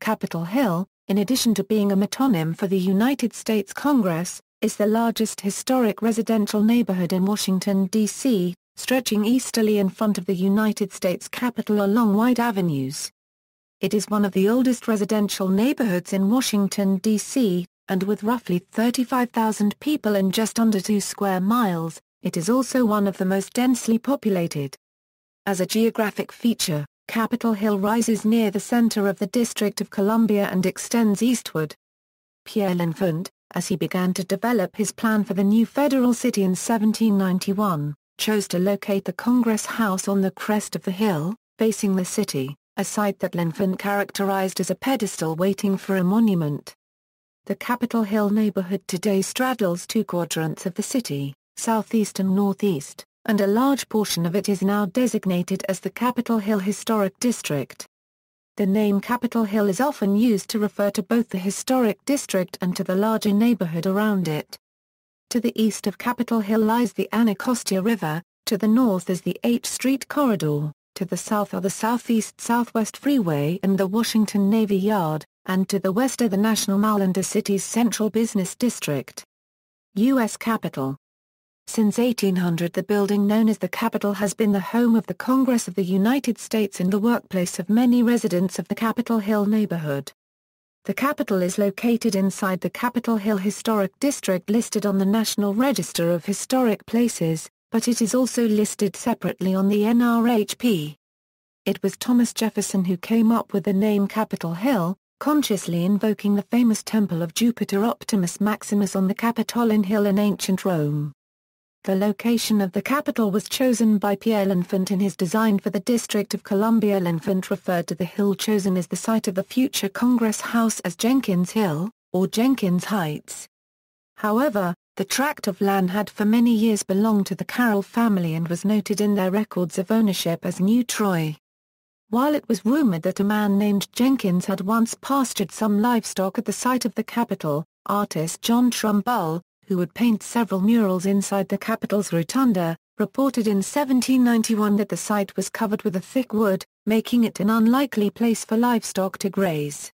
Capitol Hill, in addition to being a metonym for the United States Congress, is the largest historic residential neighborhood in Washington, D.C., stretching easterly in front of the United States Capitol along wide avenues. It is one of the oldest residential neighborhoods in Washington, D.C., and with roughly 35,000 people and just under 2 square miles, it is also one of the most densely populated. As a geographic feature, Capitol Hill rises near the center of the District of Columbia and extends eastward. Pierre L'Enfant, as he began to develop his plan for the new federal city in 1791, chose to locate the Congress House on the crest of the hill, facing the city, a site that L'Enfant characterized as a pedestal waiting for a monument. The Capitol Hill neighborhood today straddles 2 quadrants of the city, southeast and northeast, and a large portion of it is now designated as the Capitol Hill Historic District. The name Capitol Hill is often used to refer to both the historic district and to the larger neighborhood around it. To the east of Capitol Hill lies the Anacostia River, to the north is the H Street Corridor, to the south are the Southeast-Southwest Freeway and the Washington Navy Yard, and to the west are the National Mall and the city's central business district. U.S. Capitol. Since 1800 the building known as the Capitol has been the home of the Congress of the United States and the workplace of many residents of the Capitol Hill neighborhood. The Capitol is located inside the Capitol Hill Historic District listed on the National Register of Historic Places, but it is also listed separately on the NRHP. It was Thomas Jefferson who came up with the name Capitol Hill, consciously invoking the famous temple of Jupiter Optimus Maximus on the Capitoline Hill in ancient Rome. The location of the Capitol was chosen by Pierre L'Enfant in his design for the District of Columbia. L'Enfant referred to the hill chosen as the site of the future Congress House as Jenkins Hill, or Jenkins Heights. However, the tract of land had for many years belonged to the Carroll family and was noted in their records of ownership as New Troy. While it was rumored that a man named Jenkins had once pastured some livestock at the site of the Capitol, artist John Trumbull, who would paint several murals inside the Capitol's rotunda, reported in 1791 that the site was covered with a thick wood, making it an unlikely place for livestock to graze.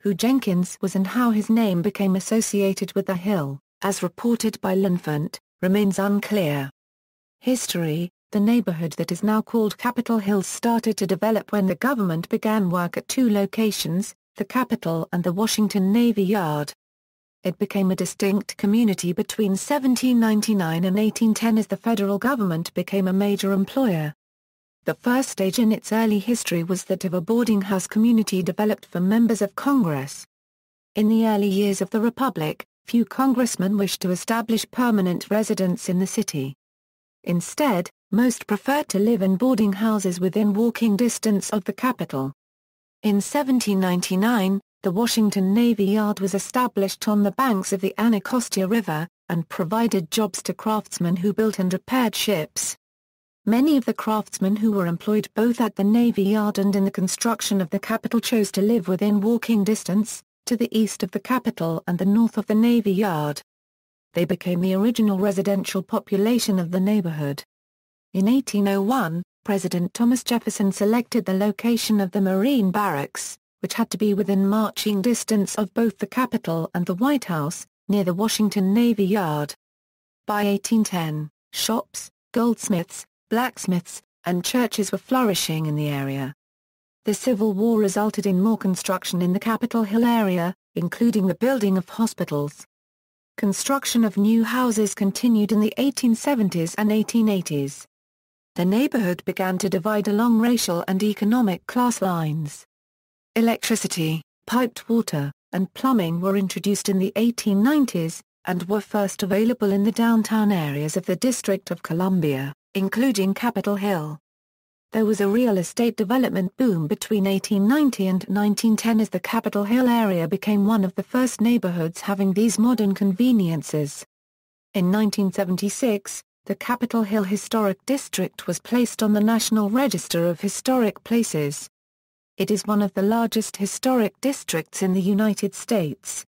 Who Jenkins was and how his name became associated with the hill, as reported by L'Enfant, remains unclear. History. The neighborhood that is now called Capitol Hill started to develop when the government began work at 2 locations, the Capitol and the Washington Navy Yard. It became a distinct community between 1799 and 1810 as the federal government became a major employer. The first stage in its early history was that of a boarding house community developed for members of Congress. In the early years of the Republic, few congressmen wished to establish permanent residence in the city. Instead, most preferred to live in boarding houses within walking distance of the Capitol. In 1799, the Washington Navy Yard was established on the banks of the Anacostia River, and provided jobs to craftsmen who built and repaired ships. Many of the craftsmen who were employed both at the Navy Yard and in the construction of the Capitol chose to live within walking distance, to the east of the Capitol and the north of the Navy Yard. They became the original residential population of the neighborhood. In 1801, President Thomas Jefferson selected the location of the Marine Barracks, which had to be within marching distance of both the Capitol and the White House, near the Washington Navy Yard. By 1810, shops, goldsmiths, blacksmiths, and churches were flourishing in the area. The Civil War resulted in more construction in the Capitol Hill area, including the building of hospitals. Construction of new houses continued in the 1870s and 1880s. The neighborhood began to divide along racial and economic class lines. Electricity, piped water, and plumbing were introduced in the 1890s, and were first available in the downtown areas of the District of Columbia, including Capitol Hill. There was a real estate development boom between 1890 and 1910 as the Capitol Hill area became one of the first neighborhoods having these modern conveniences. In 1976, the Capitol Hill Historic District was placed on the National Register of Historic Places. It is one of the largest historic districts in the United States.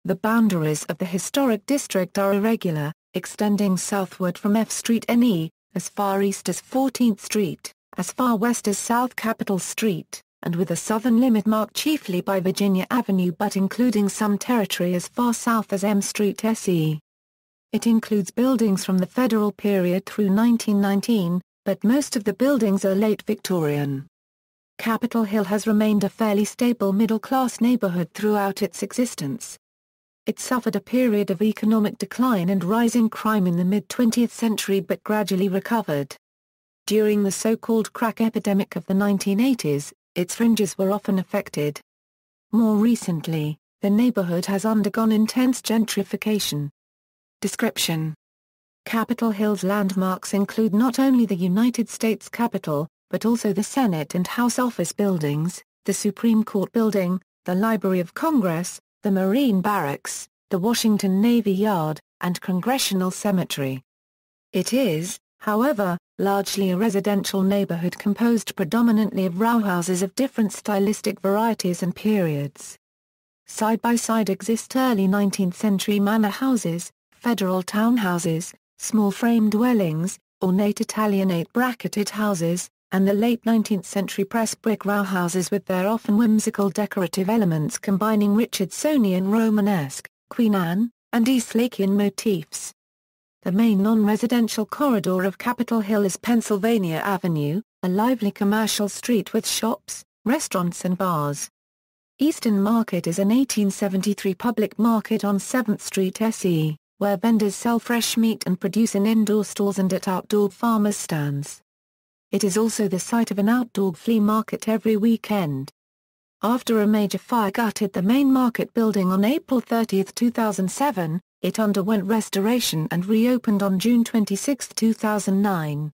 The boundaries of the historic district are irregular, extending southward from F Street NE, as far east as 14th Street, as far west as South Capitol Street, and with a southern limit marked chiefly by Virginia Avenue but including some territory as far south as M Street SE. It includes buildings from the Federal period through 1919, but most of the buildings are late Victorian. Capitol Hill has remained a fairly stable middle-class neighborhood throughout its existence. It suffered a period of economic decline and rising crime in the mid-20th century but gradually recovered. During the so-called crack epidemic of the 1980s, its fringes were often affected. More recently, the neighborhood has undergone intense gentrification. Description: Capitol Hill's landmarks include not only the United States Capitol, but also the Senate and House office buildings, the Supreme Court building, the Library of Congress, the Marine Barracks, the Washington Navy Yard, and Congressional Cemetery. It is, however, largely a residential neighborhood composed predominantly of rowhouses of different stylistic varieties and periods. Side by side exist early 19th century manor houses, federal townhouses, small frame dwellings, ornate Italianate bracketed houses, and the late 19th century press brick rowhouses with their often whimsical decorative elements combining Richardsonian Romanesque, Queen Anne, and Eastlakean motifs. The main non-residential corridor of Capitol Hill is Pennsylvania Avenue, a lively commercial street with shops, restaurants and bars. Eastern Market is an 1873 public market on 7th Street SE, where vendors sell fresh meat and produce in indoor stalls and at outdoor farmers' stands. It is also the site of an outdoor flea market every weekend. After a major fire gutted the main market building on April 30, 2007, it underwent restoration and reopened on June 26, 2009.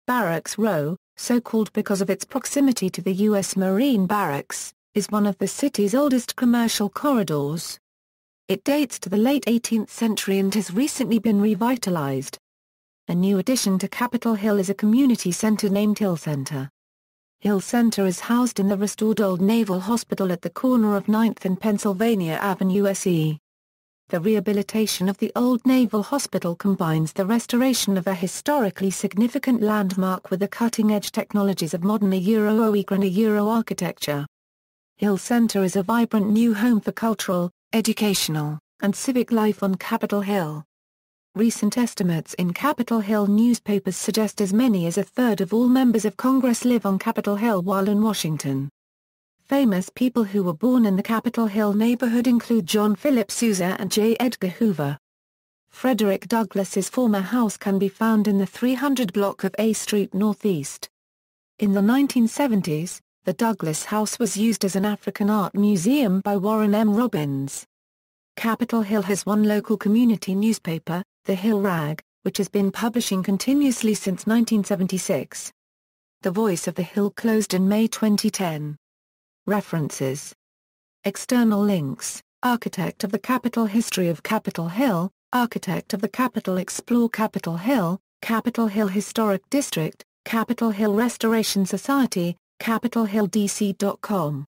Barracks Row, so called because of its proximity to the U.S. Marine Barracks, is one of the city's oldest commercial corridors. It dates to the late 18th century and has recently been revitalized. A new addition to Capitol Hill is a community center named Hill Center. Hill Center is housed in the restored Old Naval Hospital at the corner of 9th and Pennsylvania Avenue SE. The rehabilitation of the Old Naval Hospital combines the restoration of a historically significant landmark with the cutting-edge technologies of modern Euro-OEG and Euro architecture. Hill Center is a vibrant new home for cultural, educational, and civic life on Capitol Hill. Recent estimates in Capitol Hill newspapers suggest as many as a third of all members of Congress live on Capitol Hill while in Washington. Famous people who were born in the Capitol Hill neighborhood include John Philip Sousa and J. Edgar Hoover. Frederick Douglass's former house can be found in the 300 block of A Street Northeast. In the 1970s, the Douglass House was used as an African art museum by Warren M. Robbins. Capitol Hill has one local community newspaper, The Hill Rag, which has been publishing continuously since 1976. The Voice of the Hill closed in May 2010. References. External links: Architect of the Capitol, History of Capitol Hill, Architect of the Capitol, Explore Capitol Hill, Capitol Hill Historic District, Capitol Hill Restoration Society, CapitolHillDC.com.